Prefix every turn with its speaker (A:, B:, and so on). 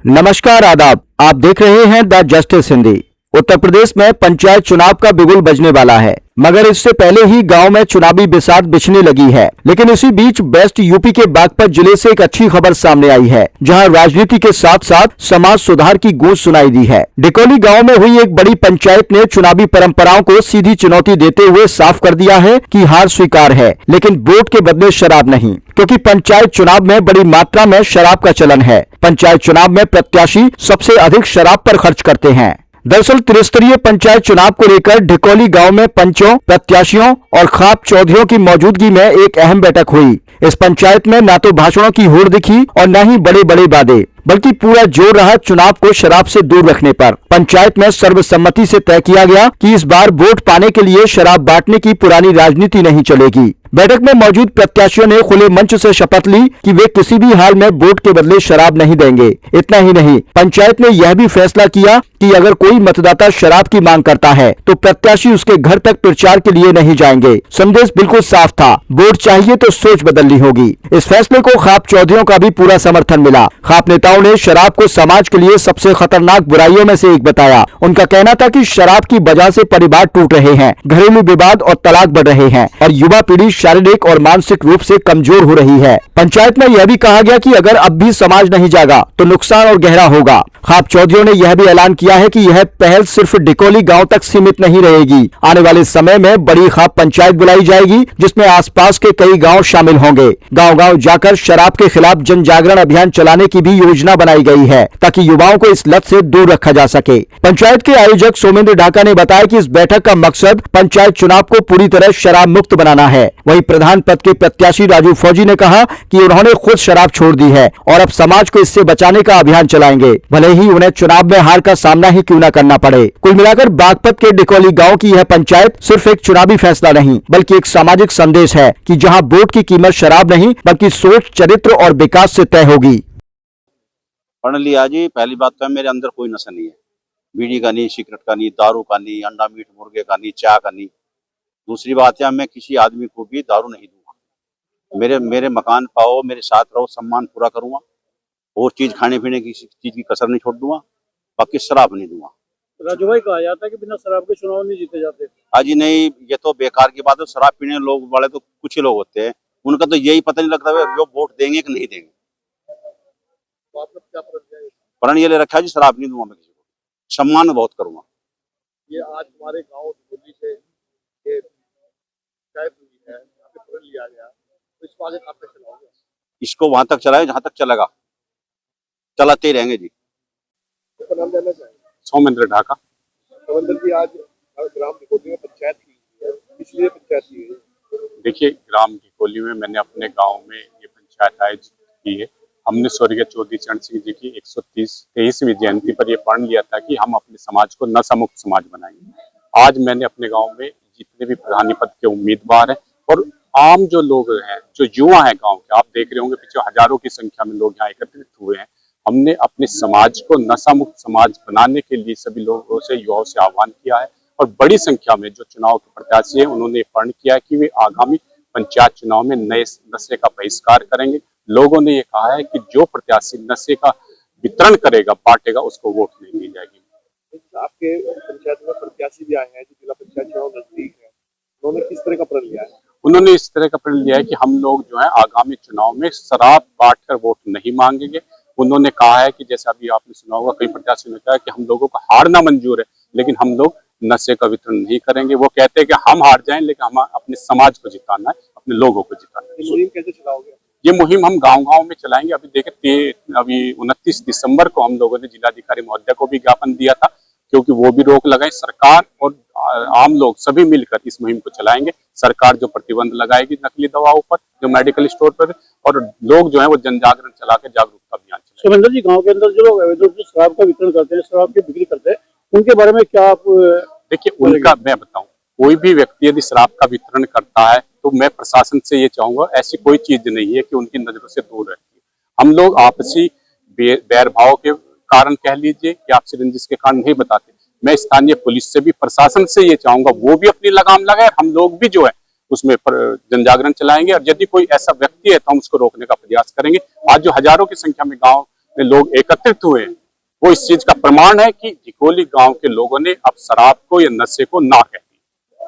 A: नमस्कार, आदाब। आप देख रहे हैं द जस्टिस हिंदी। उत्तर प्रदेश में पंचायत चुनाव का बिगुल बजने वाला है, मगर इससे पहले ही गांव में चुनावी बिसात बिछने लगी है। लेकिन इसी बीच बेस्ट यूपी के बागपत जिले से एक अच्छी खबर सामने आई है, जहां राजनीति के साथ साथ समाज सुधार की गूंज सुनाई दी है। डिकोली गांव में हुई एक बड़ी पंचायत ने चुनावी परंपराओं को सीधी चुनौती देते हुए साफ कर दिया है कि हार स्वीकार है, लेकिन वोट के बदले शराब नहीं, क्योंकि पंचायत चुनाव में बड़ी मात्रा में शराब का चलन है। पंचायत चुनाव में प्रत्याशी सबसे अधिक शराब पर खर्च करते हैं। दरअसल त्रिस्तरीय पंचायत चुनाव को लेकर ढिकोली गांव में पंचों, प्रत्याशियों और खाप चौधरियों की मौजूदगी में एक अहम बैठक हुई। इस पंचायत में न तो भाषणों की होड़ दिखी और न ही बड़े बड़े वादे, बल्कि पूरा जोर रहा चुनाव को शराब से दूर रखने पर। पंचायत में सर्वसम्मति से तय किया गया कि इस बार वोट पाने के लिए शराब बांटने की पुरानी राजनीति नहीं चलेगी। बैठक में मौजूद प्रत्याशियों ने खुले मंच से शपथ ली कि वे किसी भी हाल में वोट के बदले शराब नहीं देंगे। इतना ही नहीं, पंचायत ने यह भी फैसला किया कि अगर कोई मतदाता शराब की मांग करता है तो प्रत्याशी उसके घर तक प्रचार के लिए नहीं जाएंगे। संदेश बिल्कुल साफ था, वोट चाहिए तो सोच बदलनी होगी। इस फैसले को खाप चौधरियों का भी पूरा समर्थन मिला। खाप नेताओं ने शराब को समाज के लिए सबसे खतरनाक बुराइयों में से एक बताया। उनका कहना था कि शराब की वजह से परिवार टूट रहे हैं, घरेलू विवाद और तलाक बढ़ रहे हैं और युवा पीढ़ी शारीरिक और मानसिक रूप से कमजोर हो रही है। पंचायत में यह भी कहा गया कि अगर अब भी समाज नहीं जागा तो नुकसान और गहरा होगा। खाप चौधरियों ने यह भी ऐलान किया है कि यह पहल सिर्फ डिकोली गांव तक सीमित नहीं रहेगी। आने वाले समय में बड़ी खाप पंचायत बुलाई जाएगी, जिसमें आसपास के कई गांव शामिल होंगे। गांव-गांव जाकर शराब के खिलाफ जन जागरण अभियान चलाने की भी योजना बनाई गई है, ताकि युवाओं को इस लत से दूर रखा जा सके। पंचायत के आयोजक सोमेंद्र ढाका ने बताया कि इस बैठक का मकसद पंचायत चुनाव को पूरी तरह शराब मुक्त बनाना है। वहीं प्रधान पद के प्रत्याशी राजू फौजी ने कहा कि उन्होंने खुद शराब छोड़ दी है और अब समाज को इससे बचाने का अभियान चलाएंगे, भले ही उन्हें चुनाव में हार का सामना ही क्यों न करना पड़े। कुल मिलाकर बागपत के डिकोली गांव की यह पंचायत सिर्फ एक चुनावी फैसला नहीं, बल्कि एक सामाजिक संदेश है कि जहां वोट की कीमत शराब नहीं, बल्कि सोच, चरित्र और विकास से तय होगी।
B: पढ़ लिया जी। पहली बात तो मेरे अंदर कोई नशा नहीं है, बीड़ी का नहीं, सिगरेट का नहीं, दारू का नहीं, अंडा मीट मुर्गे का नहीं, चाय का नहीं। दूसरी बात है, मैं किसी आदमी को भी दारू नहीं दूंगा। मेरे मकान पाओ, मेरे साथ रहो, सम्मान पूरा करूंगा और चीज खाने पीने की चीज की कसर नहीं छोड़ दूंगा, बाकी शराब नहीं दूंगा।
C: राजू भाई, कहा जाता है कि बिना शराब के चुनाव नहीं जीते जाते।
B: हाजी नहीं, ये तो बेकार की बात है। शराब पीने लोग वाले तो कुछ ही लोग होते हैं, उनका तो यही पता नहीं लगता है वो वोट देंगे कि नहीं देंगे।
C: तो आपने क्या
B: प्रण ये ले रखा है जी, शराब नहीं दूंगा मैं किसी को, सम्मान बहुत करूंगा।
C: ये आज हमारे गाँव दिल्ली से ये पंचायत हुई है, यहाँ पे प्रण लिया गया, तो इसको आगे कहाँ पे चलाओगे?
B: इसको वहां तक चलाए जहां तक चलेगा, चलाते ही रहेंगे जी।
C: तो नाम जानना चाहिए।
B: सोमेंद्र ढाका।
C: सोमेंद्र जी, आज ग्राम डिकोली में पंचायत की है, इसलिए पंचायत की है।
D: देखिए, ग्राम डिकोली में मैंने अपने गांव में ये पंचायत आयोजित की है। हमने स्वर्गीय चौधरी चरण सिंह जी की 123वीं जयंती पर यह प्रण लिया था कि हम अपने समाज को नशा मुक्त समाज बनाएंगे। आज मैंने अपने गांव में जितने भी प्रधानी पद के उम्मीदवार हैं और आम जो लोग हैं, जो युवा हैं गांव के, आप देख रहे होंगे पीछे हजारों की संख्या में लोग यहाँ एकत्रित हुए हैं। हमने अपने समाज को नशा मुक्त समाज बनाने के लिए सभी लोगों से, युवाओं से आह्वान किया है और बड़ी संख्या में जो चुनाव के प्रत्याशी हैं उन्होंने प्रण किया है कि वे आगामी पंचायत चुनाव में नए नशे का बहिष्कार करेंगे। लोगों ने ये कहा है कि जो प्रत्याशी नशे का वितरण करेगा, बांटेगा, उसको वोट नहीं दी जाएगी।
C: आपके पंचायत में प्रत्याशी भी आए हैं जो जिला पंचायत चुनाव नजदीक है, उन्होंने किस तरह का प्रण लिया है?
D: उन्होंने इस तरह का प्रण लिया है कि हम लोग जो है आगामी चुनाव में शराब बांटकर वोट नहीं मांगेंगे। उन्होंने कहा है कि जैसा अभी आपने सुना होगा, कई प्रत्याशियों ने कहा कि हम लोगों को हारना मंजूर है, लेकिन हम लोग नशे का वितरण नहीं करेंगे। वो कहते हैं कि हम हार जाएं, लेकिन हम अपने समाज को जिताना है, अपने लोगों को जिताना है।
C: ये मुहिम कैसे चलाओगे?
D: ये मुहिम हम गांव-गांव में चलाएंगे। अभी देखिए, अभी 29 दिसंबर को हम लोगों ने जिलाधिकारी महोदय को भी ज्ञापन दिया था, क्योंकि वो भी रोक लगाए। सरकार और आम लोग सभी मिलकर इस मुहिम को चलाएंगे। सरकार जो प्रतिबंध लगाएगी नकली दवाओं पर, जो मेडिकल स्टोर पर, और लोग जो है वो जन जागरण चला के जागरूकता अभियान चलाएंगे।
C: सुमेंद्र जी, गाँव के अंदर जो लोग अवैध रूप से शराब का वितरण करते हैं, शराब की बिक्री करते हैं, उनके बारे में क्या आप?
D: देखिए, उनका मैं बताऊं, कोई भी व्यक्ति यदि शराब का वितरण करता है तो मैं प्रशासन से ये चाहूंगा, ऐसी कोई चीज नहीं है कि उनकी नजरों से दूर रहती है। हम लोग आपसी बैर भाव के कारण कह लीजिए कि आपसी रंजिश के कारण नहीं बताते। मैं स्थानीय पुलिस से भी, प्रशासन से ये चाहूंगा वो भी अपनी लगाम लगाए, हम लोग भी जो है उसमें जन जागरण चलाएंगे और यदि कोई ऐसा व्यक्ति है तो हम उसको रोकने का प्रयास करेंगे। आज जो हजारों की संख्या में गांव में लोग एकत्रित हुए हैं, वो इस चीज का प्रमाण है कि ढिकोली गांव के लोगों ने अब शराब को या नशे को ना कहे।